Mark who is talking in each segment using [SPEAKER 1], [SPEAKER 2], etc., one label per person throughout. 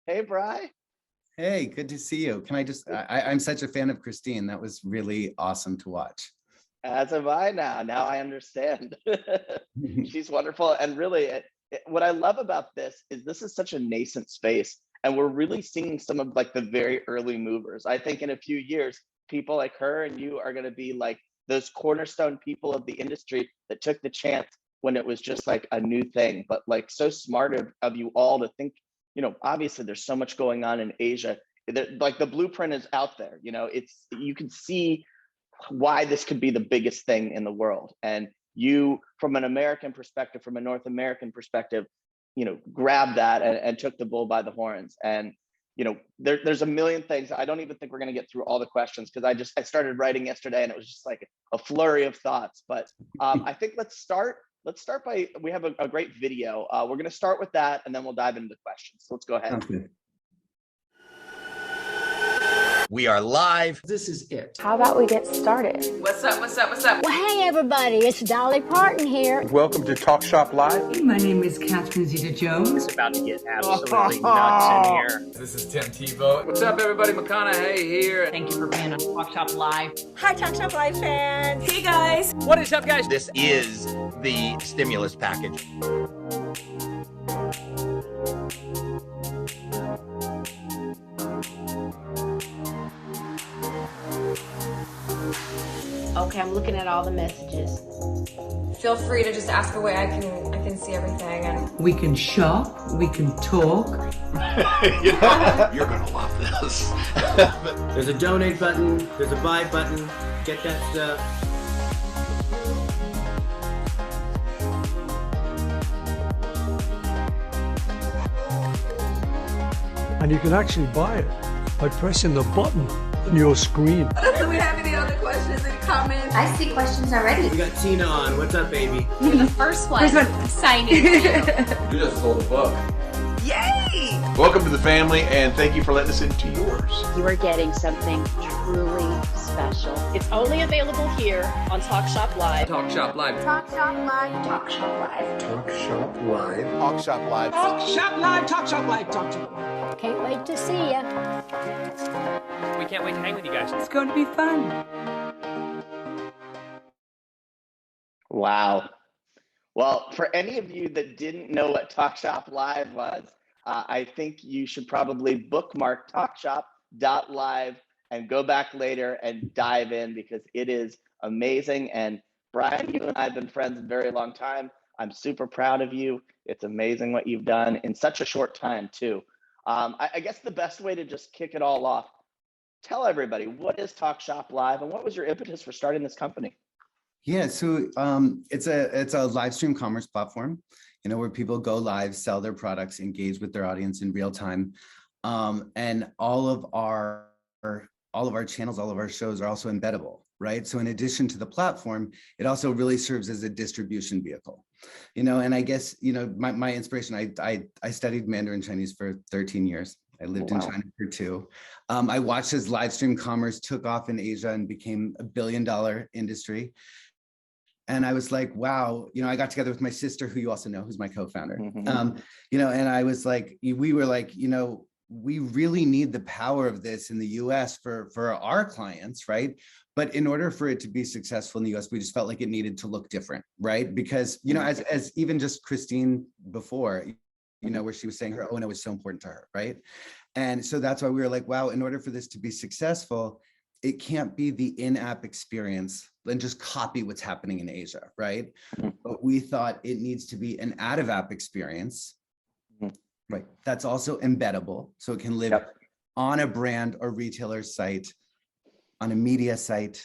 [SPEAKER 1] Hey, Bryan.
[SPEAKER 2] Hey, good to see you. Can I just, I'm such a fan of Christine. That was really awesome to watch.
[SPEAKER 1] As am I now. Now I understand. She's wonderful. And really, what I love about this is such a nascent space. And we're really seeing some of like the very early movers. I think in a few years, people like her and you are going to be like those cornerstone people of the industry that took the chance when it was just like a new thing. But like so smart of you all to think, obviously there's so much going on in Asia. Like the blueprint is out there. You can see why this could be the biggest thing in the world. And you, from an American perspective, from a North American perspective, grabbed that and took the bull by the horns. And there's a million things. I don't even think we're going to get through all the questions because I started writing yesterday and it was just like a flurry of thoughts. But I think let's start by, we have a great video. We're going to start with that and then we'll dive into the questions. So let's go ahead.
[SPEAKER 2] Okay.
[SPEAKER 3] We are live.
[SPEAKER 4] This is it.
[SPEAKER 5] How about we get started?
[SPEAKER 6] What's up?
[SPEAKER 7] Well, hey, everybody. It's Dolly Parton here.
[SPEAKER 8] Welcome to Talk Shop Live.
[SPEAKER 6] My name is Catherine Zeta-Jones.
[SPEAKER 9] It's about to get absolutely nuts in here.
[SPEAKER 10] This is Tim Tebow. What's up, everybody? McConaughey here.
[SPEAKER 6] Thank you for being on Talk Shop Live.
[SPEAKER 5] Hi, Talk Shop Live fans.
[SPEAKER 6] Hey, guys.
[SPEAKER 9] What is up, guys?
[SPEAKER 3] This is the stimulus package.
[SPEAKER 5] Okay, I'm looking at all the messages.
[SPEAKER 11] Feel free to just ask away. I can see everything. And
[SPEAKER 6] We can shop. We can talk.
[SPEAKER 3] You're gonna love this.
[SPEAKER 4] There's a donate button. There's a buy button. Get that stuff.
[SPEAKER 12] And you can actually buy it by pressing the button on your screen.
[SPEAKER 11] do we have any other questions, any comments?
[SPEAKER 5] I see questions already.
[SPEAKER 4] We got Tina on. What's up, baby?
[SPEAKER 11] You're the first one. Signing.
[SPEAKER 10] You just sold a book.
[SPEAKER 11] Yay!
[SPEAKER 8] Welcome to the family, and thank you for letting us into yours.
[SPEAKER 5] You are getting something truly special.
[SPEAKER 7] It's only available here on Talk Shop Live.
[SPEAKER 10] Talk Shop Live.
[SPEAKER 5] Talk Shop Live. Talk Shop Live.
[SPEAKER 8] Talk Shop Live. Talk Shop Live.
[SPEAKER 6] Talk Shop Live. Talk Shop Live. Talk Shop Live.
[SPEAKER 7] Can't wait to see ya.
[SPEAKER 9] We can't wait to hang with you guys.
[SPEAKER 6] It's going to be fun.
[SPEAKER 1] Wow. Well, for any of you that didn't know what Talk Shop Live was, I think you should probably bookmark talkshop.live and go back later and dive in because it is amazing. And Bryan, you and I have been friends a very long time. I'm super proud of you. It's amazing what you've done in such a short time too. I guess the best way to just kick it all off, tell everybody, what is Talk Shop Live and what was your impetus for starting this company?
[SPEAKER 2] Yeah, so it's a live stream commerce platform, where people go live, sell their products, engage with their audience in real time. And all of our channels, all of our shows are also embeddable, right? So in addition to the platform, it also really serves as a distribution vehicle. And I guess, my inspiration, I studied Mandarin Chinese for 13 years. I lived in China for 2. I watched as live stream commerce took off in Asia and became $1 billion industry. And I was like, wow, I got together with my sister, who you also know, who's my co-founder. And I was like, we were like, we really need the power of this in the US for our clients, right? But in order for it to be successful in the US, we just felt like it needed to look different, right? Because, as even just Christine before, where she was saying her ONO was so important to her, right? And so that's why we were like, wow, in order for this to be successful, it can't be the in-app experience and just copy what's happening in Asia, right? But we thought it needs to be an out-of-app experience, right? That's also embeddable, so it can live on a brand or retailer site, on a media site,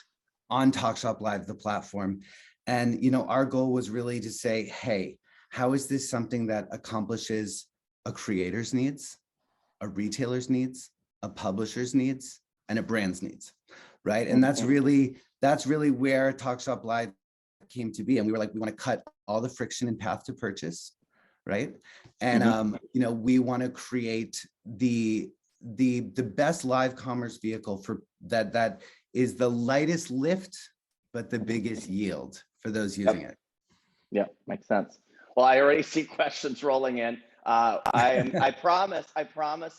[SPEAKER 2] on TalkShop Live, the platform. And our goal was really to say, hey, how is this something that accomplishes a creator's needs, a retailer's needs, a publisher's needs, and a brand's needs, right? And that's really where TalkShop Live came to be. And we were like, we want to cut all the friction and path to purchase, right? And we want to create the best live commerce vehicle for that is the lightest lift, but the biggest yield for those using it.
[SPEAKER 1] Yeah, makes sense. Well, I already see questions rolling in. I promise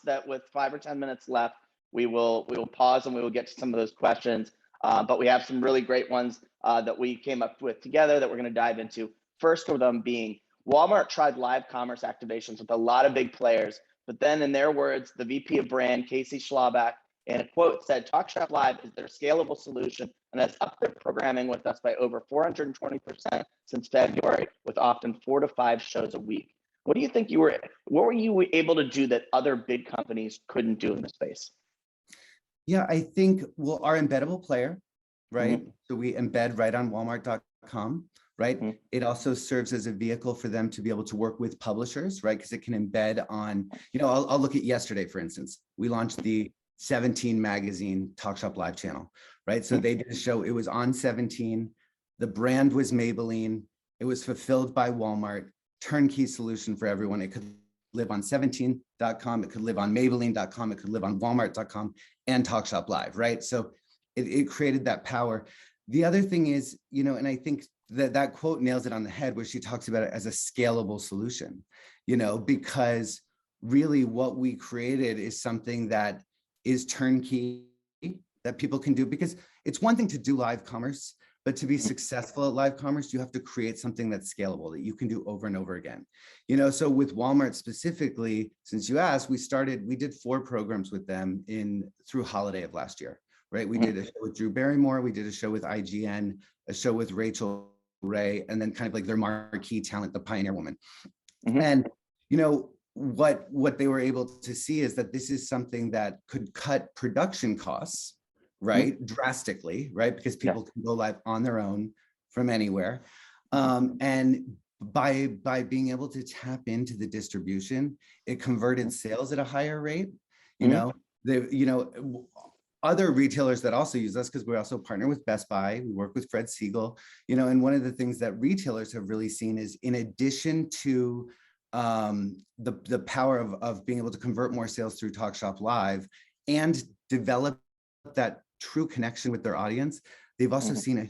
[SPEAKER 1] that with 5 or 10 minutes left, we will pause and we will get to some of those questions. But we have some really great ones that we came up with together that we're going to dive into. First of them being Walmart tried live commerce activations with a lot of big players, but then in their words, the VP of brand, Casey Schlabach, in a quote said, TalkShopLive is their scalable solution and has upped their programming with us by over 420% since February, with often 4 to 5 shows a week. What do you think what were you able to do that other big companies couldn't do in the space?
[SPEAKER 2] Yeah, I think, well, our embeddable player, right?
[SPEAKER 1] Mm-hmm.
[SPEAKER 2] So we embed right on Walmart.com, right? Mm-hmm. It also serves as a vehicle for them to be able to work with publishers, right? Because it can embed on, I'll look at yesterday, for instance. We launched the 17 magazine TalkShopLive channel, right? So they did a show, it was on 17, the brand was Maybelline, it was fulfilled by Walmart, turnkey solution for everyone. It could live on 17.com, it could live on Maybelline.com, it could live on Walmart.com and TalkShopLive, right? So it created that power. The other thing is, and I think that quote nails it on the head where she talks about it as a scalable solution, because really what we created is something that is turnkey, that people can do, because it's one thing to do live commerce, but to be successful at live commerce, you have to create something that's scalable that you can do over and over again. So with Walmart specifically, since you asked, we did 4 programs with them through holiday of last year, right? We did a show with Drew Barrymore, we did a show with IGN, a show with Rachel Ray, and then kind of like their marquee talent, the Pioneer Woman. And, what they were able to see is that this is something that could cut production costs, right? Drastically, right? Because people can go live on their own from anywhere. And by being able to tap into the distribution, it converted sales at a higher rate. Other retailers that also use us, because we also partner with Best Buy, we work with Fred Siegel, and one of the things that retailers have really seen is, in addition to the power of being able to convert more sales through TalkShopLive and develop that true connection with their audience, they've also seen a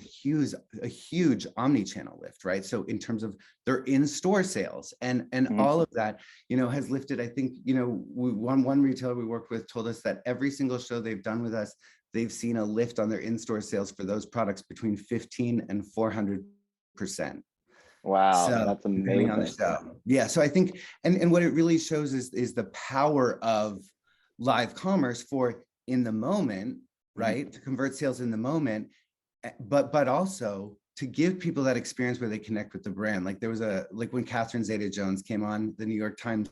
[SPEAKER 2] huge omni-channel lift, right? So in terms of their in-store sales and all of that, has lifted. I think, one retailer we worked with told us that every single show they've done with us, they've seen a lift on their in-store sales for those products between 15 and 400%.
[SPEAKER 1] Wow,
[SPEAKER 2] so,
[SPEAKER 1] that's amazing.
[SPEAKER 2] On the show. Yeah, so I think, and what it really shows is the power of live commerce for in the moment, right? To convert sales in the moment, but also to give people that experience where they connect with the brand. Like there was when Catherine Zeta-Jones came on the New York Times,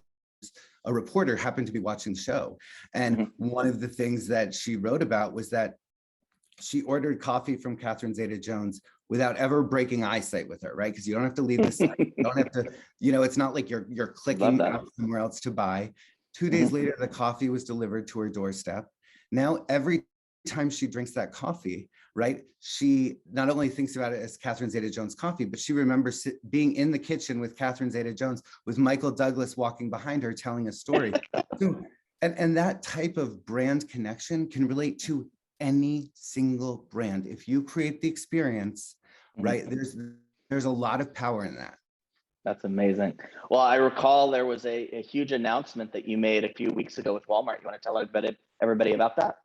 [SPEAKER 2] a reporter happened to be watching the show. And one of the things that she wrote about was that she ordered coffee from Catherine Zeta-Jones without ever breaking eyesight with her, right? Because you don't have to leave the site. You don't have to, it's not like you're clicking out somewhere else to buy. 2 days later, the coffee was delivered to her doorstep. Now, every time she drinks that coffee, right, she not only thinks about it as Catherine Zeta-Jones coffee, but she remembers being in the kitchen with Catherine Zeta-Jones with Michael Douglas walking behind her telling a story. And that type of brand connection can relate to any single brand. If you create the experience, right, there's a lot of power in that.
[SPEAKER 1] That's amazing. Well, I recall there was a huge announcement that you made a few weeks ago with Walmart. You want to tell everybody about that?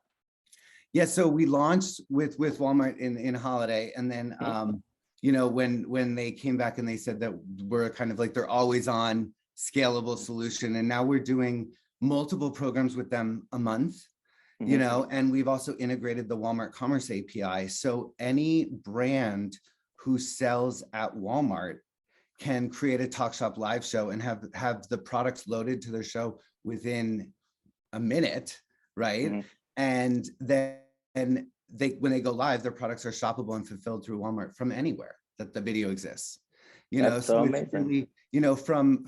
[SPEAKER 2] Yeah, so we launched with Walmart in holiday, and then when they came back and they said that we're kind of like their always on scalable solution, and now we're doing multiple programs with them a month. And we've also integrated the Walmart Commerce API. So any brand who sells at Walmart can create a TalkShopLive show and have the products loaded to their show within a minute, right? And then when they go live, their products are shoppable and fulfilled through Walmart from anywhere that the video exists.
[SPEAKER 1] That's so amazing.
[SPEAKER 2] It's really, from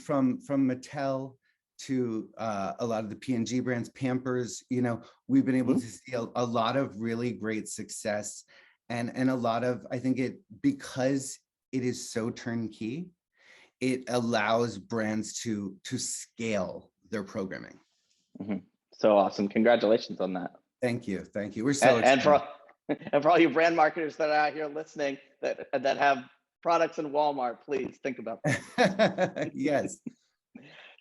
[SPEAKER 2] Mattel to a lot of the P&G brands, Pampers, we've been able to see a lot of really great success and a lot of, I think because it is so turnkey, it allows brands to scale their programming.
[SPEAKER 1] So awesome. Congratulations on that.
[SPEAKER 2] Thank you. We're so excited.
[SPEAKER 1] And for all you brand marketers that are out here listening that have products in Walmart, please think about that.
[SPEAKER 2] Yes.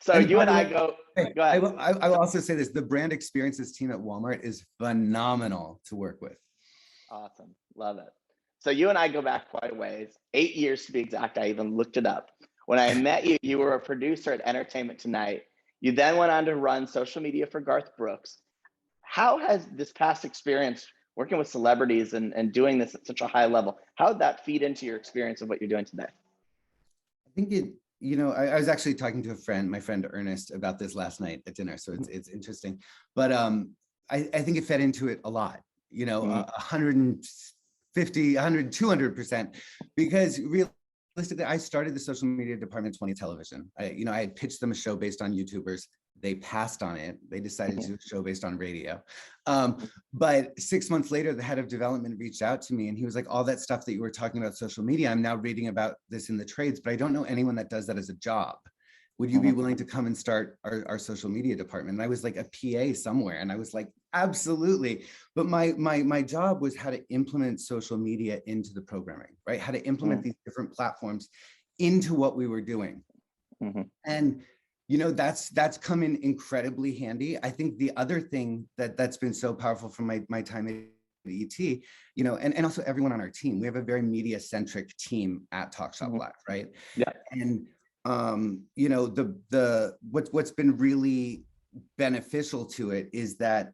[SPEAKER 1] So
[SPEAKER 2] And
[SPEAKER 1] you
[SPEAKER 2] by
[SPEAKER 1] and
[SPEAKER 2] the
[SPEAKER 1] I
[SPEAKER 2] way,
[SPEAKER 1] go
[SPEAKER 2] I
[SPEAKER 1] ahead.
[SPEAKER 2] will also say this, the brand experiences team at Walmart is phenomenal to work with.
[SPEAKER 1] Awesome. Love it. So you and I go back quite a ways, 8 years to be exact. I even looked it up. When I met you, you were a producer at Entertainment Tonight. You then went on to run social media for Garth Brooks. How has this past experience working with celebrities and doing this at such a high level, how did that feed into your experience of what you're doing today?
[SPEAKER 2] I think it, you know, I was actually talking to a friend, my friend Ernest, about this last night at dinner. So it's interesting. But I think it fed into it a lot, you know, 150, 100, 200%, because realistically, I started the social media department at 20 Television. I had pitched them a show based on YouTubers. They passed on it. They decided to do a show based on radio. But 6 months later, the head of development reached out to me and he was like, all that stuff that you were talking about social media, I'm now reading about this in the trades, but I don't know anyone that does that as a job. Would you be willing to come and start our social media department? And I was like a PA somewhere. And I was like, absolutely. But my job was how to implement social media into the programming, right? How to implement these different platforms into what we were doing. And you know, that's come in incredibly handy. I think the other thing that's been so powerful from my time at ET, you know, and also everyone on our team, we have a very media centric team at TalkShopLive, right?
[SPEAKER 1] Yeah.
[SPEAKER 2] And you know, what's been really beneficial to it is that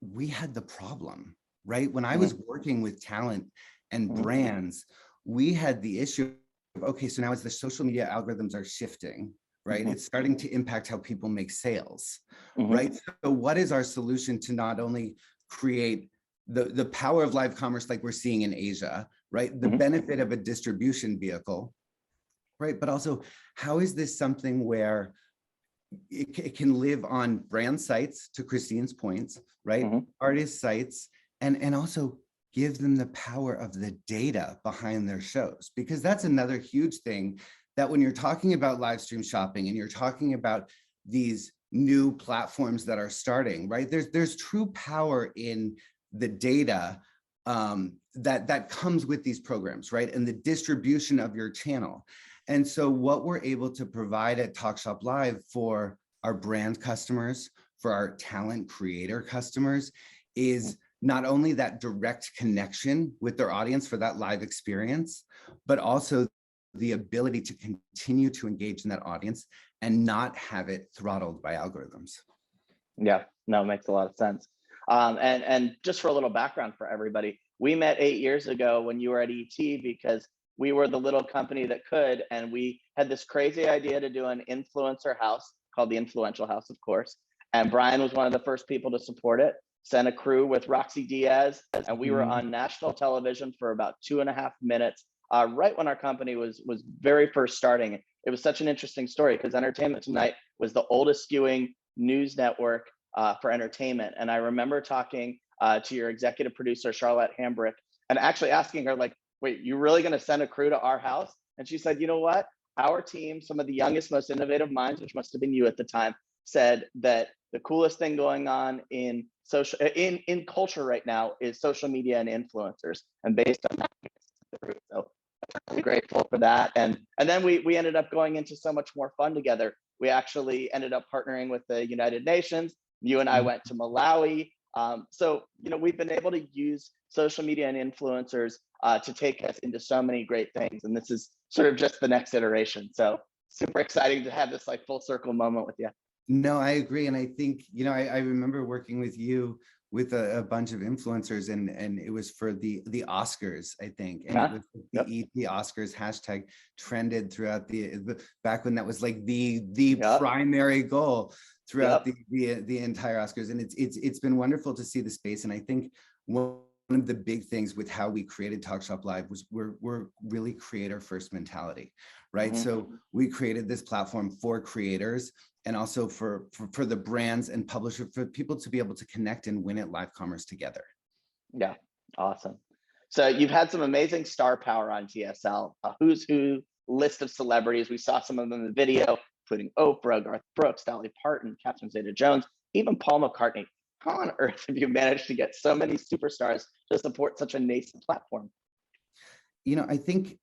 [SPEAKER 2] we had the problem, right? When I was working with talent and brands, we had the issue of, okay, so now as the social media algorithms are shifting, right? It's starting to impact how people make sales, right? So what is our solution to not only create the power of live commerce like we're seeing in Asia, right? The benefit of a distribution vehicle, right? But also, how is this something where it can live on brand sites, to Christine's points, right? Artist sites, and also give them the power of the data behind their shows, because that's another huge thing, that when you're talking about live stream shopping and you're talking about these new platforms that are starting, right? There's true power in the data that comes with these programs, right? And the distribution of your channel. And so what we're able to provide at TalkShopLive for our brand customers, for our talent creator customers, is not only that direct connection with their audience for that live experience, but also the ability to continue to engage in that audience and not have it throttled by algorithms.
[SPEAKER 1] Yeah, no, it makes a lot of sense. And just for a little background for everybody, we met 8 years ago when you were at ET because we were the little company that could, and we had this crazy idea to do an influencer house called the Influential House, of course. And Bryan was one of the first people to support it, sent a crew with Roxy Diaz, and we were on national television for about 2.5 minutes. Right when our company was very first starting. It was such an interesting story because Entertainment Tonight was the oldest skewing news network for entertainment. And I remember talking to your executive producer, Charlotte Hambrick, and actually asking her, like, wait, you really going to send a crew to our house? And she said, you know what? Our team, some of the youngest, most innovative minds, which must have been you at the time, said that the coolest thing going on in culture right now is social media and influencers. And based on that, so I'm grateful for that. And then we ended up going into so much more fun together. We actually ended up partnering with the United Nations. You and I went to Malawi. So, you know, we've been able to use social media and influencers to take us into so many great things. And this is sort of just the next iteration. So super exciting to have this like full circle moment with you.
[SPEAKER 2] No, I agree. And I think, you know, I remember working with you with a bunch of influencers, and it was for the Oscars, I think. And it was the ET Oscars hashtag trended throughout back when that was like the primary goal throughout the entire Oscars. And it's been wonderful to see the space. And I think one of the big things with how we created TalkShopLive was we're really creator first mentality, right? So we created this platform for creators, and also for the brands and publishers, for people to be able to connect and win at live commerce together.
[SPEAKER 1] Yeah, awesome. So you've had some amazing star power on TSL, a who's who list of celebrities. We saw some of them in the video, including Oprah, Garth Brooks, Dolly Parton, Catherine Zeta-Jones, even Paul McCartney. How on earth have you managed to get so many superstars to support such a nascent platform?
[SPEAKER 2] You know, I think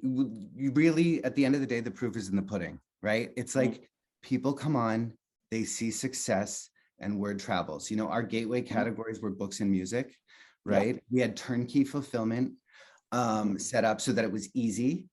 [SPEAKER 2] you really, at the end of the day, the proof is in the pudding, right? It's like, people come on, they see success, and word travels. You know, our gateway categories were books and music, right? We had turnkey fulfillment set up so that it was easy,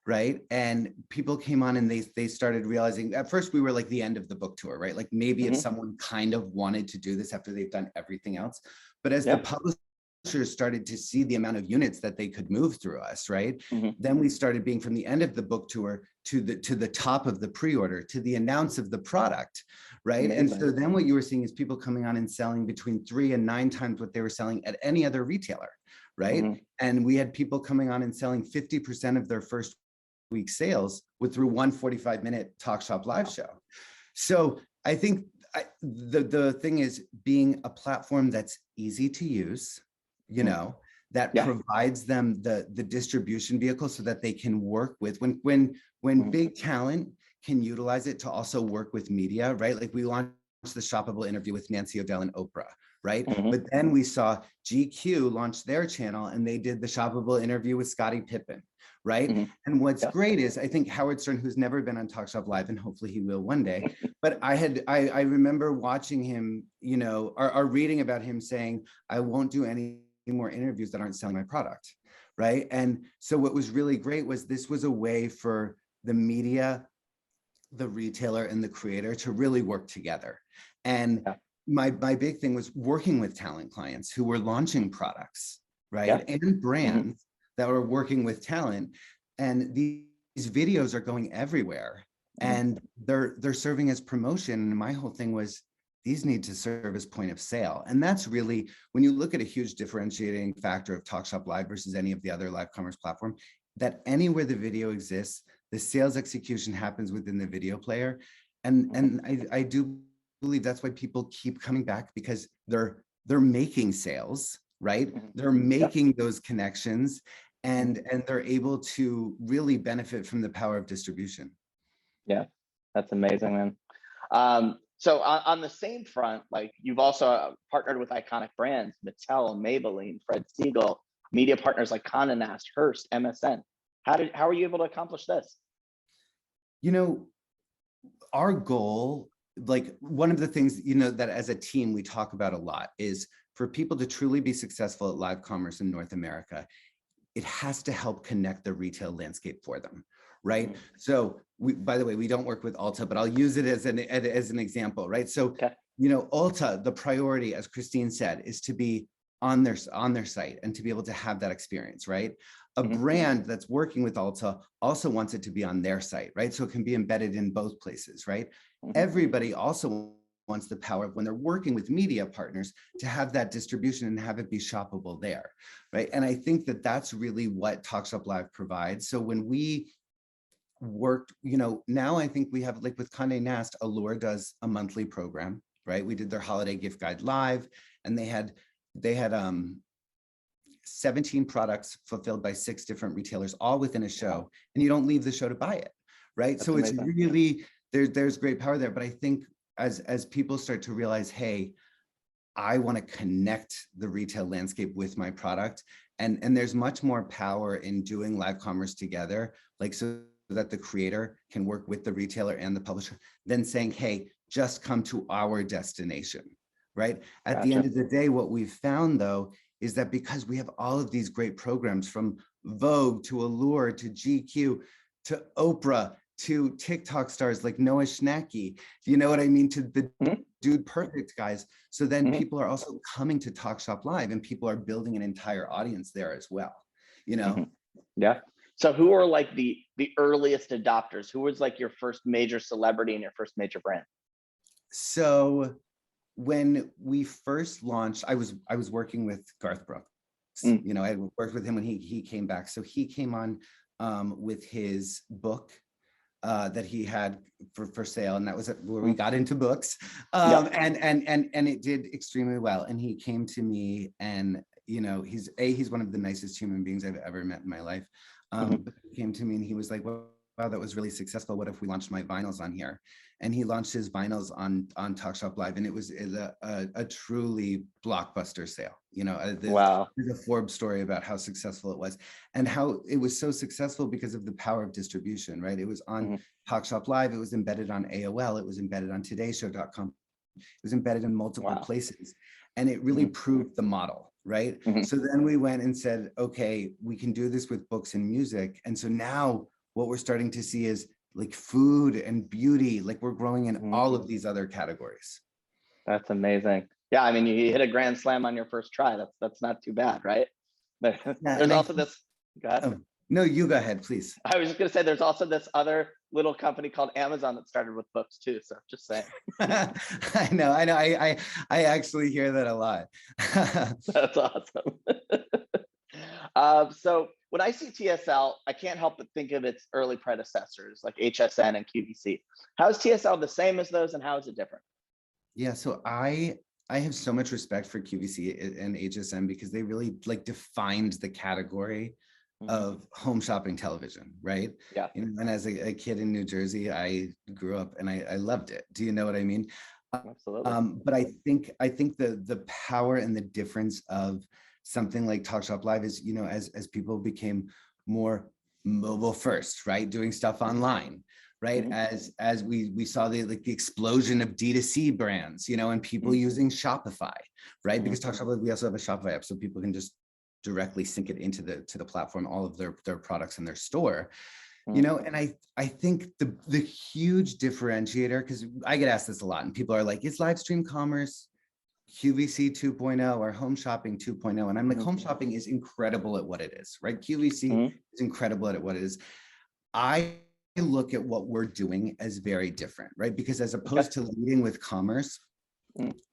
[SPEAKER 2] right? And people came on and they started realizing, at first we were like the end of the book tour, right? Like maybe if someone kind of wanted to do this after they've done everything else, but as the publishers started to see the amount of units that they could move through us, right? Then we started being from the end of the book tour to the top of the pre-order, to the announce of the product, right? And so then what you were seeing is people coming on and selling between 3 and 9 times what they were selling at any other retailer, right? And we had people coming on and selling 50% of their first week sales through one 45-minute Talk Shop Live show. So I think the thing is being a platform that's easy to use, you know, that provides them the distribution vehicle so that they can work with when big talent can utilize it to also work with media, right? Like we launched the shoppable interview with Nancy O'Dell and Oprah, right? But then we saw GQ launch their channel and they did the shoppable interview with Scottie Pippen, right? And what's great is I think Howard Stern, who's never been on Talk Shop Live, and hopefully he will one day, but I remember watching him, you know, or reading about him saying, I won't do any more interviews that aren't selling my product, right? And so what was really great was this was a way for the media, the retailer, and the creator to really work together. And my big thing was working with talent clients who were launching products, right? And brands that were working with talent. And these videos are going everywhere and they're serving as promotion. And my whole thing was, these need to serve as point of sale. And that's really, when you look at a huge differentiating factor of Talk Shop Live versus any of the other live commerce platform, that anywhere the video exists, the sales execution happens within the video player. And I do believe that's why people keep coming back, because they're making sales, right? They're making those connections and they're able to really benefit from the power of distribution.
[SPEAKER 1] Yeah, that's amazing, man. So on the same front, like you've also partnered with iconic brands, Mattel, Maybelline, Fred Siegel, media partners like Condé Nast, Hearst, MSN. How are you able to accomplish this?
[SPEAKER 2] You know, our goal, like one of the things, you know, that as a team we talk about a lot is for people to truly be successful at live commerce in North America, it has to help connect the retail landscape for them, right? So by the way, we don't work with Ulta, but I'll use it as an example, right? So, you know, Ulta, the priority, as Christine said, is to be on their site and to be able to have that experience, right? A brand that's working with Ulta also wants it to be on their site, right? So it can be embedded in both places, right? Everybody also wants the power of, when they're working with media partners, to have that distribution and have it be shoppable there, right? And I think that that's really what Talk Shop Live provides. So when we worked, you know, now I think we have, like with Condé Nast, Allure does a monthly program, right? We did their holiday gift guide live, and they had 17 products fulfilled by 6 different retailers, all within a show, and you don't leave the show to buy it, right? That's so amazing. It's really, there's great power there. But I think as people start to realize, hey, I want to connect the retail landscape with my product, and there's much more power in doing live commerce together, like so that the creator can work with the retailer and the publisher, than saying, hey, just come to our destination, right? At the end of the day, what we've found though, is that because we have all of these great programs, from Vogue to Allure to GQ to Oprah to TikTok stars like Noah Schnacky, you know what I mean, to the Dude Perfect guys. So then people are also coming to Talk Shop Live, and people are building an entire audience there as well, you know?
[SPEAKER 1] Yeah. So who are like the earliest adopters? Who was like your first major celebrity and your first major brand?
[SPEAKER 2] So when we first launched, I was working with Garth Brooks. You know, I worked with him when he came back. So he came on with his book that he had for sale, and that was where we got into books. And it did extremely well. And he came to me, and you know, he's one of the nicest human beings I've ever met in my life. But he came to me and he was like, wow, that was really successful. What if we launched my vinyls on here? and he launched his vinyls on TalkShopLive, and it was a truly blockbuster sale. You know, there's a Forbes story about how successful it was, and how it was so successful because of the power of distribution, right? It was on TalkShopLive, it was embedded on AOL, it was embedded on TodayShow.com, it was embedded in multiple places, and it really proved the model, right? So then we went and said, okay, we can do this with books and music, and so now what we're starting to see is like food and beauty, like we're growing in all of these other categories.
[SPEAKER 1] That's amazing. Yeah, I mean, you hit a grand slam on your first try. That's not too bad, right? But there's also this. Go ahead.
[SPEAKER 2] No, you go ahead, please.
[SPEAKER 1] I was just gonna say there's also this other little company called Amazon that started with books too. So just saying.
[SPEAKER 2] I know. I actually hear that a lot.
[SPEAKER 1] That's awesome. So when I see TSL, I can't help but think of its early predecessors like HSN and QVC. How is TSL the same as those, and how is it different?
[SPEAKER 2] Yeah, so I have so much respect for QVC and HSN because they really like defined the category of home shopping television, right?
[SPEAKER 1] Yeah.
[SPEAKER 2] You know, and as a kid in New Jersey, I grew up and I loved it. Do you know what I mean?
[SPEAKER 1] Absolutely.
[SPEAKER 2] But I think the power and the difference of something like TalkShopLive is, you know, as people became more mobile first, right? Doing stuff online, right? As we saw the explosion of D2C brands, you know, and people using Shopify, right? Because TalkShopLive, we also have a Shopify app, so people can just directly sync it into the platform, all of their products in their store. You know, and I think the huge differentiator, because I get asked this a lot and people are like, is live stream commerce QVC 2.0 or home shopping 2.0? And I'm like, home shopping is incredible at what it is, right? QVC is incredible at what it is. I look at what we're doing as very different, right? Because as opposed to leading with commerce,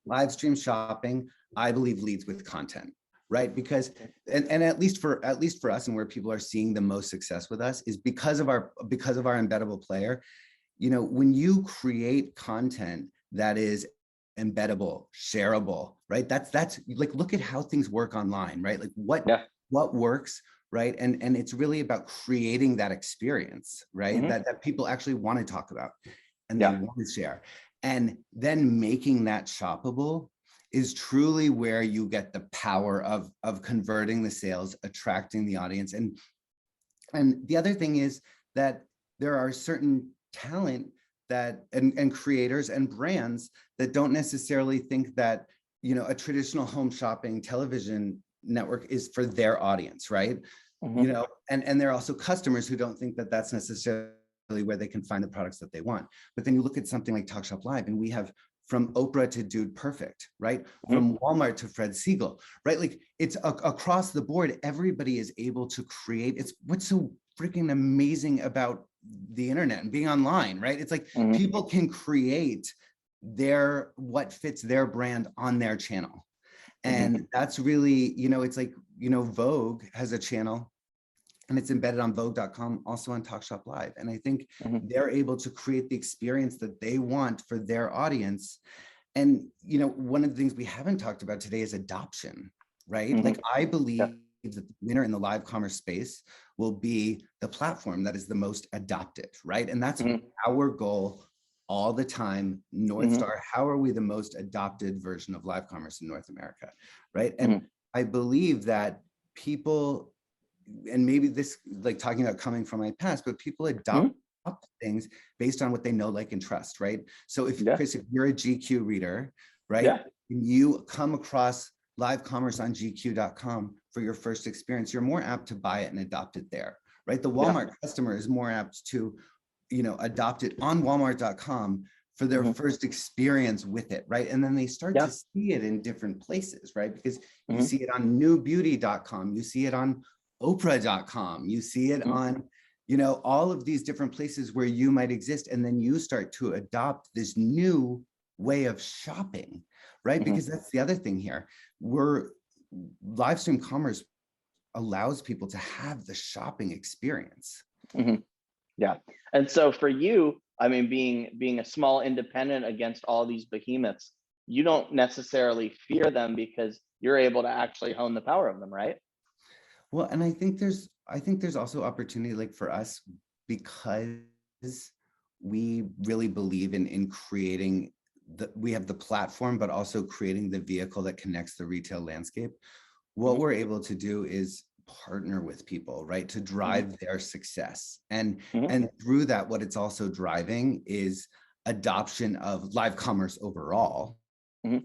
[SPEAKER 2] live stream shopping, I believe, leads with content. Right, because and at least for us, and where people are seeing the most success with us is because of our embeddable player. You know, when you create content that is embeddable, shareable, right? That's like, look at how things work online, right? Like what works, right? And it's really about creating that experience, right? That people actually want to talk about and they want to share, and then making that shoppable is truly where you get the power of converting the sales, attracting the audience. And the other thing is that there are certain talent that and creators and brands that don't necessarily think that, you know, a traditional home shopping television network is for their audience, right? You know, and there are also customers who don't think that that's necessarily where they can find the products that they want. But then you look at something like TalkShopLive, and we have from Oprah to Dude Perfect, right? From Walmart to Fred Siegel, right? Like it's across the board, everybody is able to create. It's what's so freaking amazing about the internet and being online, right? It's like people can create what fits their brand on their channel. And that's really, you know, it's like, you know, Vogue has a channel and it's embedded on Vogue.com, also on TalkShopLive. And I think they're able to create the experience that they want for their audience. And, you know, one of the things we haven't talked about today is adoption, right? Like I believe that the winner in the live commerce space will be the platform that is the most adopted, right? And that's our goal all the time, North Star. How are we the most adopted version of live commerce in North America, right? And I believe that people, and maybe this, like talking about coming from my past, but people adopt things based on what they know, like, and trust, right? So if Chris, if you're a GQ reader, right, and you come across live commerce on GQ.com for your first experience, you're more apt to buy it and adopt it there, right? The Walmart customer is more apt to, you know, adopt it on Walmart.com for their first experience with it, right? And then they start to see it in different places, right? Because you see it on newbeauty.com, you see it on Oprah.com, you see it on, you know, all of these different places where you might exist. And then you start to adopt this new way of shopping, right? Because that's the other thing here. Live stream commerce allows people to have the shopping experience.
[SPEAKER 1] Yeah. And so for you, I mean, being a small independent against all these behemoths, you don't necessarily fear them because you're able to actually hone the power of them, right?
[SPEAKER 2] Well, and I think there's also opportunity, like for us, because we really believe in creating we have the platform, but also creating the vehicle that connects the retail landscape. What we're able to do is partner with people, right, to drive their success. And through that, what it's also driving is adoption of live commerce overall,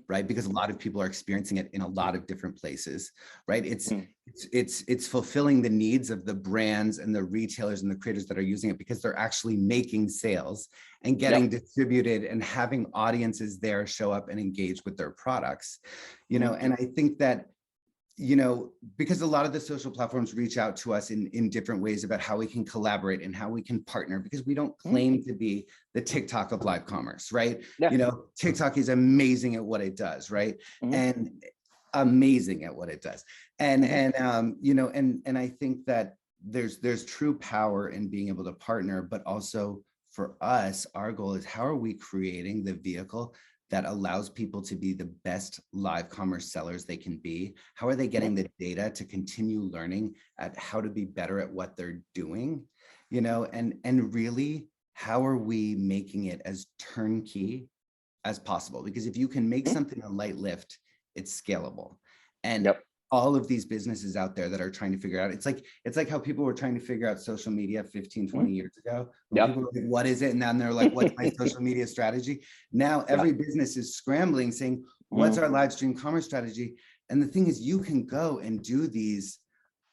[SPEAKER 2] right? Because a lot of people are experiencing it in a lot of different places, right? It's fulfilling the needs of the brands and the retailers and the creators that are using it, because they're actually making sales and getting distributed and having audiences there show up and engage with their products, you know. And I think that, you know, because a lot of the social platforms reach out to us in different ways about how we can collaborate and how we can partner, because we don't claim to be the TikTok of live commerce, right? You know, TikTok is amazing at what it does, right? And amazing at what it does. And you know, and I think that there's true power in being able to partner, but also for us, our goal is, how are we creating the vehicle that allows people to be the best live commerce sellers they can be? How are they getting the data to continue learning at how to be better at what they're doing? You know, and really, how are we making it as turnkey as possible? Because if you can make something a light lift, it's scalable. And all of these businesses out there that are trying to figure out, it's like how people were trying to figure out social media 15, 20 years ago. People were like, what is it? And then they're like, what's my social media strategy? Now every business is scrambling, saying, what's our live stream commerce strategy? And the thing is, you can go and do these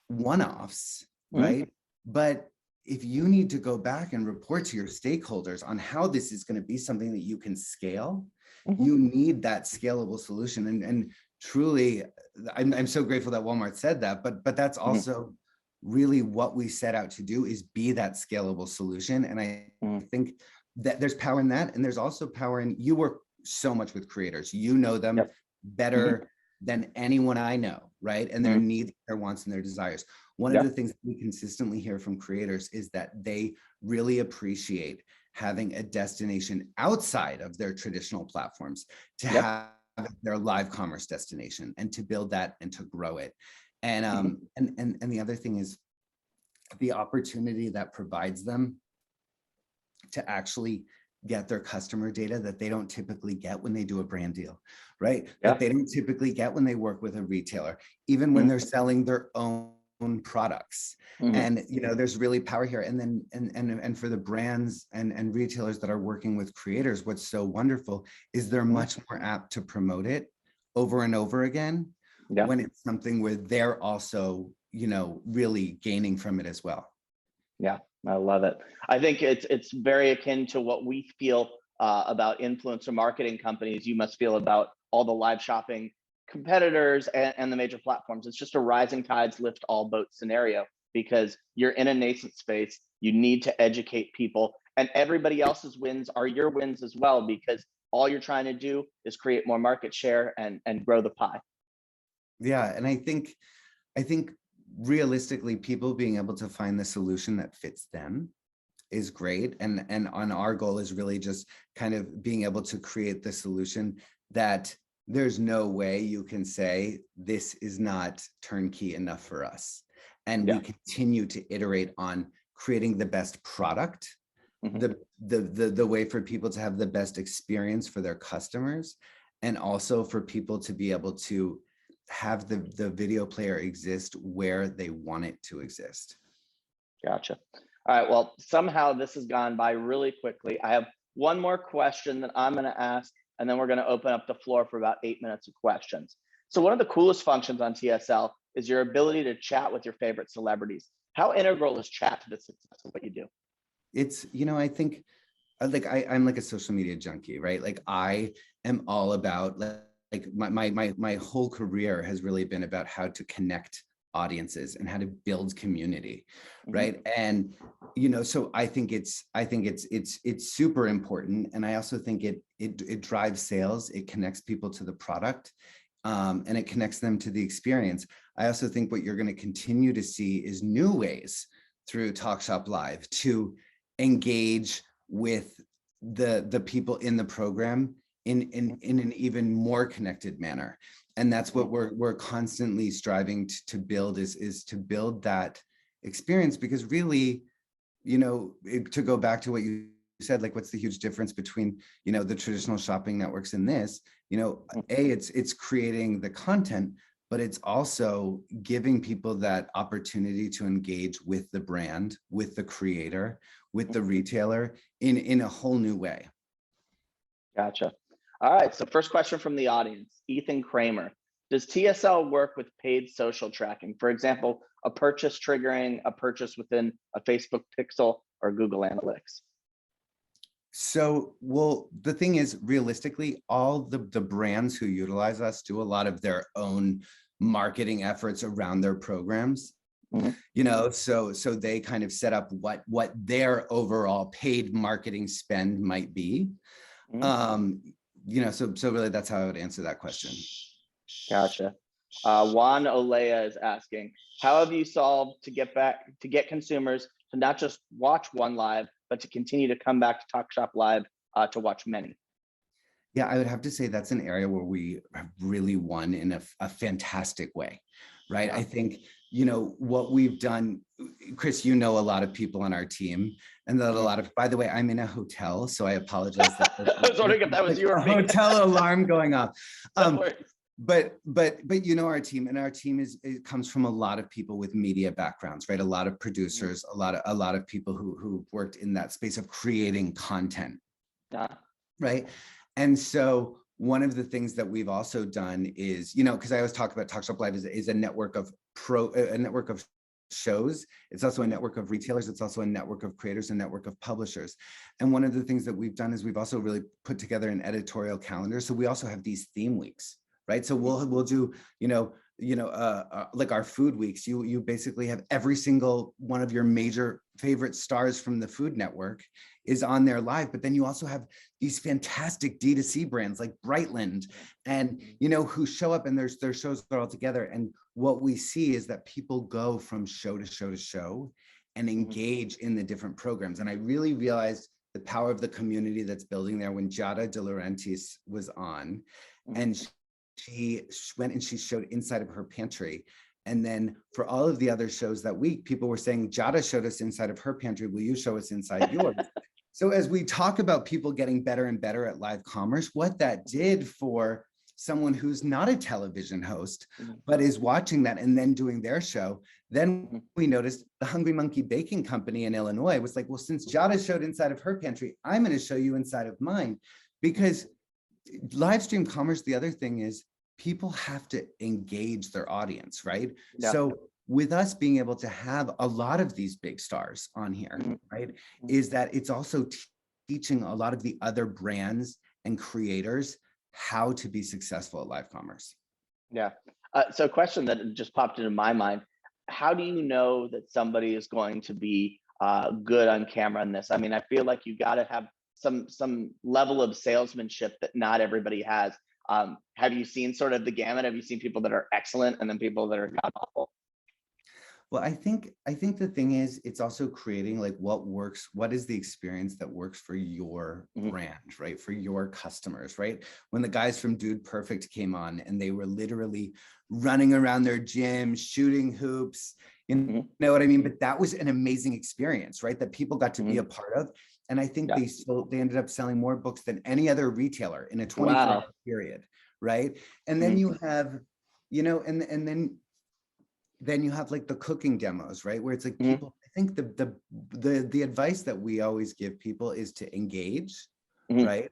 [SPEAKER 2] one-offs, right? But if you need to go back and report to your stakeholders on how this is going to be something that you can scale, you need that scalable solution. And truly, I'm so grateful that Walmart said that, but that's also really what we set out to do, is be that scalable solution. And I think that there's power in that. And there's also power in, you work so much with creators, you know them better than anyone I know, right? And their needs, their wants, and their desires. One of the things that we consistently hear from creators is that they really appreciate having a destination outside of their traditional platforms, to have their live commerce destination, and to build that and to grow it. And and the other thing is the opportunity that provides them to actually get their customer data that they don't typically get when they do a brand deal, right? That they don't typically get when they work with a retailer, even when they're selling their own products. And you know, there's really power here. And then and for the brands and retailers that are working with creators, what's so wonderful is they're much more apt to promote it over and over again when it's something where they're also, you know, really gaining from it as well.
[SPEAKER 1] Yeah, I love it. I think it's very akin to what we feel about influencer marketing companies. You must feel about all the live shopping competitors and the major platforms. It's just a rising tides lift all boats scenario, because you're in a nascent space. You need to educate people, and everybody else's wins are your wins as well, because all you're trying to do is create more market share and grow the pie.
[SPEAKER 2] Yeah, and I think realistically, people being able to find the solution that fits them is great. And on our goal is really just kind of being able to create the solution that there's no way you can say this is not turnkey enough for us. And we continue to iterate on creating the best product, the way for people to have the best experience for their customers, and also for people to be able to have the video player exist where they want it to exist.
[SPEAKER 1] Gotcha. All right, well, somehow this has gone by really quickly. I have one more question that I'm going to ask, and then we're going to open up the floor for about 8 minutes of questions. So one of the coolest functions on TSL is your ability to chat with your favorite celebrities. How integral is chat to the success of what you do?
[SPEAKER 2] It's, you know, I think like I'm like a social media junkie, right? Like I am all about like my whole career has really been about how to connect audiences and how to build community, right? And you know, so I think it's super important, and I also think it drives sales. It connects people to the product, and it connects them to the experience. I also think what you're going to continue to see is new ways through TalkShopLive to engage with the people in the program in an even more connected manner. And that's what we're constantly striving to build is to build that experience, because really, you know, to go back to what you said, like, what's the huge difference between, you know, the traditional shopping networks and this, you know, it's creating the content, but it's also giving people that opportunity to engage with the brand, with the creator, with the retailer in a whole new way.
[SPEAKER 1] Gotcha. All right, so first question from the audience, Ethan Kramer. Does TSL work with paid social tracking? For example, a purchase triggering a purchase within a Facebook pixel or Google Analytics?
[SPEAKER 2] So, well, the thing is, realistically, all the brands who utilize us do a lot of their own marketing efforts around their programs. You know, so they kind of set up what their overall paid marketing spend might be. You know, so really that's how I would answer that question.
[SPEAKER 1] Gotcha. Juan Olea is asking, how have you solved to get consumers to not just watch one live, but to continue to come back to TalkShop Live to watch many?
[SPEAKER 2] Yeah, I would have to say that's an area where we have really won in a fantastic way, right? I think, you know, what we've done, Chris, you know, a lot of people on our team, and that a lot of, by the way, I'm in a hotel, so I apologize.
[SPEAKER 1] I was wondering if that was you or me.
[SPEAKER 2] Hotel alarm going off. But you know, our team, and our team it comes from a lot of people with media backgrounds, right? A lot of producers, a lot of people who worked in that space of creating content, right? And so one of the things that we've also done is, you know, because I always talk about TalkShop Live is a network of shows. It's also a network of retailers. It's also a network of creators, a network of publishers. And one of the things that we've done is we've also really put together an editorial calendar. So we also have these theme weeks, right? So we'll do, like our food weeks. You basically have every single one of your major favorite stars from the Food Network is on there live, but then you also have these fantastic D2C brands like Brightland, and you know, who show up, and their shows are all together. And what we see is that people go from show to show to show and engage in the different programs. And I really realized the power of the community that's building there when Giada De Laurentiis was on, and she went and she showed inside of her pantry. And then for all of the other shows that week, people were saying, Giada showed us inside of her pantry. Will you show us inside yours? So as we talk about people getting better and better at live commerce, what that did for someone who's not a television host, but is watching that and then doing their show, then we noticed the Hungry Monkey Baking Company in Illinois was like, well, since Giada showed inside of her pantry, I'm going to show you inside of mine. Because live stream commerce, the other thing is people have to engage their audience, right? Yeah. So with us being able to have a lot of these big stars on here, right, is that it's also teaching a lot of the other brands and creators how to be successful at live commerce.
[SPEAKER 1] Yeah. So a question that just popped into my mind, how do you know that somebody is going to be good on camera in this? I mean, I feel like you got to have some level of salesmanship that not everybody has. Have you seen sort of the gamut? Have you seen people that are excellent and then people that are god awful?
[SPEAKER 2] Well, I think the thing is, it's also creating like what works, what is the experience that works for your brand, right? For your customers, right? When the guys from Dude Perfect came on and they were literally running around their gym, shooting hoops, you know what I mean? But that was an amazing experience, right? That people got to be a part of. And I think they ended up selling more books than any other retailer in a 24-hour period, right? And then you have, you know, and then you have like the cooking demos, right? Where it's like people, I think the advice that we always give people is to engage, right?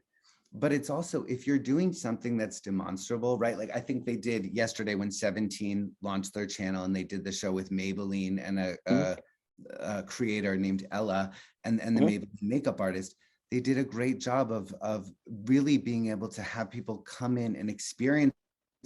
[SPEAKER 2] But it's also, if you're doing something that's demonstrable, right? Like I think they did yesterday when 17 launched their channel and they did the show with Maybelline and a creator named Ella and the Maybelline makeup artist. They did a great job of really being able to have people come in and experience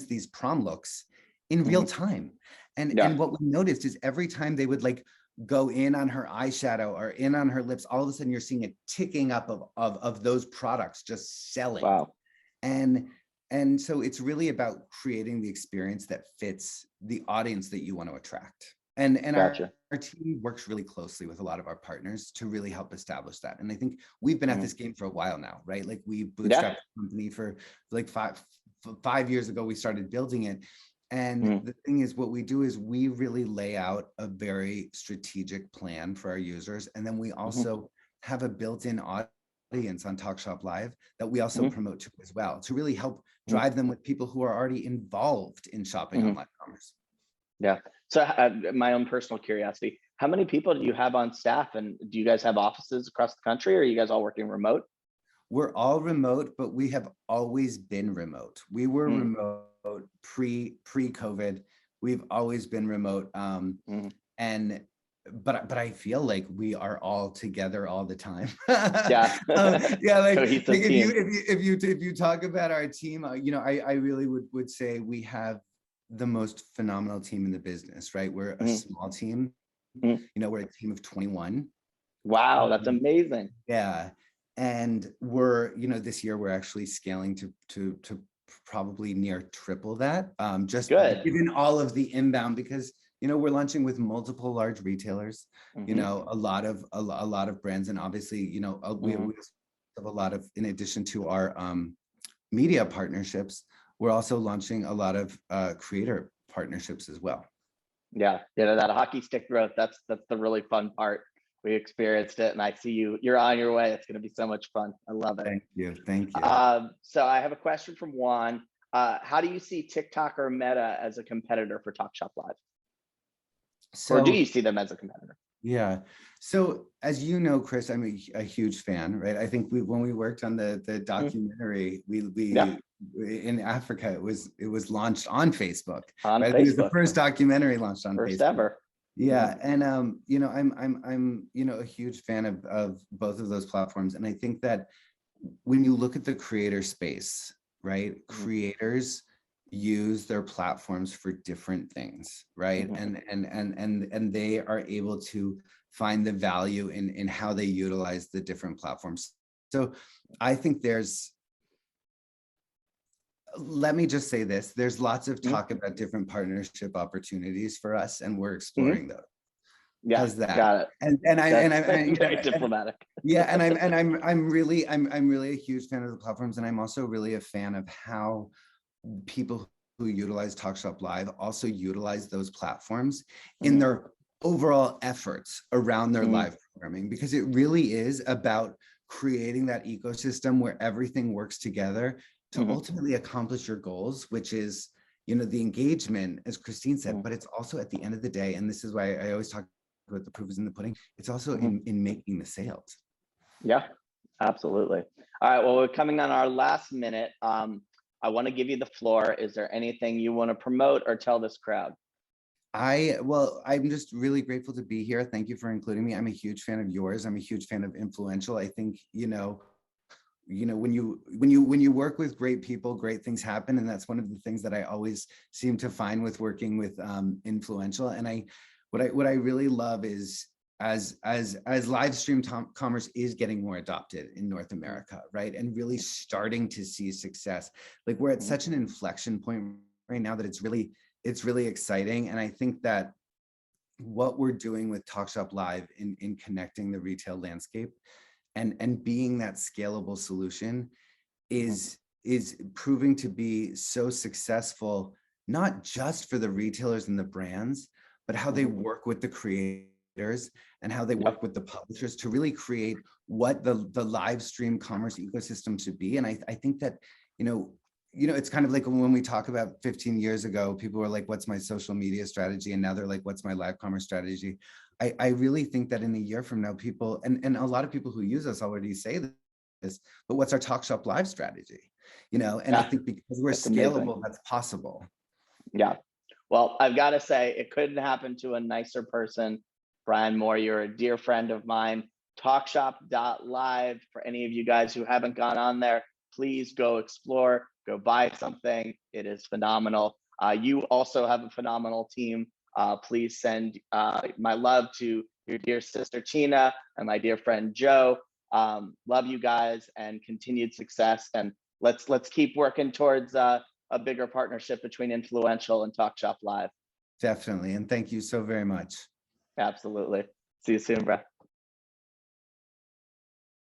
[SPEAKER 2] these prom looks in real time. And what we noticed is every time they would like go in on her eyeshadow or in on her lips, all of a sudden you're seeing a ticking up of those products just selling. Wow. And so it's really about creating the experience that fits the audience that you want to attract. And gotcha. our team works really closely with a lot of our partners to really help establish that. And I think we've been at this game for a while now, right? Like we bootstrapped the company for like five years ago, we started building it. And the thing is, what we do is we really lay out a very strategic plan for our users. And then we also have a built-in audience on TalkShop Live that we also promote to as well, to really help drive them with people who are already involved in shopping on live commerce.
[SPEAKER 1] Yeah. So my own personal curiosity, how many people do you have on staff, and do you guys have offices across the country, or are you guys all working remote?
[SPEAKER 2] We're all remote, but we have always been remote. We were remote pre-COVID. We've always been remote. But I feel like we are all together all the time.
[SPEAKER 1] Yeah.
[SPEAKER 2] Yeah, like
[SPEAKER 1] if
[SPEAKER 2] you talk about our team, I really would say we have the most phenomenal team in the business, right? We're a small team. We're a team of 21.
[SPEAKER 1] Wow, that's amazing.
[SPEAKER 2] Yeah. And we're, this year we're actually scaling to probably near triple that. Just
[SPEAKER 1] good,
[SPEAKER 2] given all of the inbound, because we're launching with multiple large retailers, a lot of brands, and obviously, we have a lot of, in addition to our media partnerships, we're also launching a lot of creator partnerships as well.
[SPEAKER 1] Yeah, that hockey stick growth, that's the really fun part. We experienced it, and I see you're on your way. It's going to be so much fun. I love it.
[SPEAKER 2] Thank you.
[SPEAKER 1] So I have a question from Juan. How do you see TikTok or Meta as a competitor for TalkShop Live? Or do you see them as a competitor?
[SPEAKER 2] Yeah. So as you know, Chris, I'm a huge fan, right? I think when we worked on the documentary, we in Africa, it was launched on Facebook.
[SPEAKER 1] On
[SPEAKER 2] right?
[SPEAKER 1] Facebook.
[SPEAKER 2] It was the first documentary launched on
[SPEAKER 1] First
[SPEAKER 2] Facebook.
[SPEAKER 1] ever.
[SPEAKER 2] Yeah. And I'm a huge fan of both of those platforms. And I think that when you look at the creator space, right? Creators use their platforms for different things, right? And they are able to find the value in how they utilize the different platforms. So I think let me just say this, there's lots of talk about different partnership opportunities for us, and we're exploring those.
[SPEAKER 1] Yeah, got it.
[SPEAKER 2] And I'm
[SPEAKER 1] very diplomatic.
[SPEAKER 2] Yeah, and I'm really a huge fan of the platforms, and I'm also really a fan of how people who utilize TalkShop Live also utilize those platforms in their overall efforts around their live programming, because it really is about creating that ecosystem where everything works together to ultimately accomplish your goals, which is, the engagement, as Christine said, but it's also at the end of the day, and this is why I always talk about the proof is in the pudding, it's also in making the sales.
[SPEAKER 1] Yeah, absolutely. All right, well, we're coming on our last minute. I want to give you the floor. Is there anything you want to promote or tell this crowd?
[SPEAKER 2] I'm just really grateful to be here. Thank you for including me. I'm a huge fan of yours. I'm a huge fan of Influential. I think, when you work with great people, great things happen. And that's one of the things that I always seem to find with working with Influential. And what I really love is as live stream commerce is getting more adopted in North America, right? And really starting to see success. Like, we're at such an inflection point right now that it's really exciting. And I think that what we're doing with TalkShop Live in connecting the retail landscape and being that scalable solution is proving to be so successful, not just for the retailers and the brands, but how they work with the creators and how they work with the publishers to really create what the live stream commerce ecosystem should be. And I think that, it's kind of like when we talk about 15 years ago, people were like, what's my social media strategy? And now they're like, what's my live commerce strategy? I really think that in a year from now, people, and a lot of people who use us already say this, but what's our TalkShop Live strategy? And I think because we're scalable, that's possible.
[SPEAKER 1] Yeah. Well, I've got to say, it couldn't happen to a nicer person. Bryan Moore, you're a dear friend of mine. TalkShop.live, for any of you guys who haven't gone on there, please go explore, go buy something. It is phenomenal. You also have a phenomenal team. Please send my love to your dear sister Tina and my dear friend Joe. Love you guys and continued success. And let's keep working towards a bigger partnership between Influential and TalkShop Live.
[SPEAKER 2] Definitely. And thank you so very much.
[SPEAKER 1] Absolutely. See you soon, bro.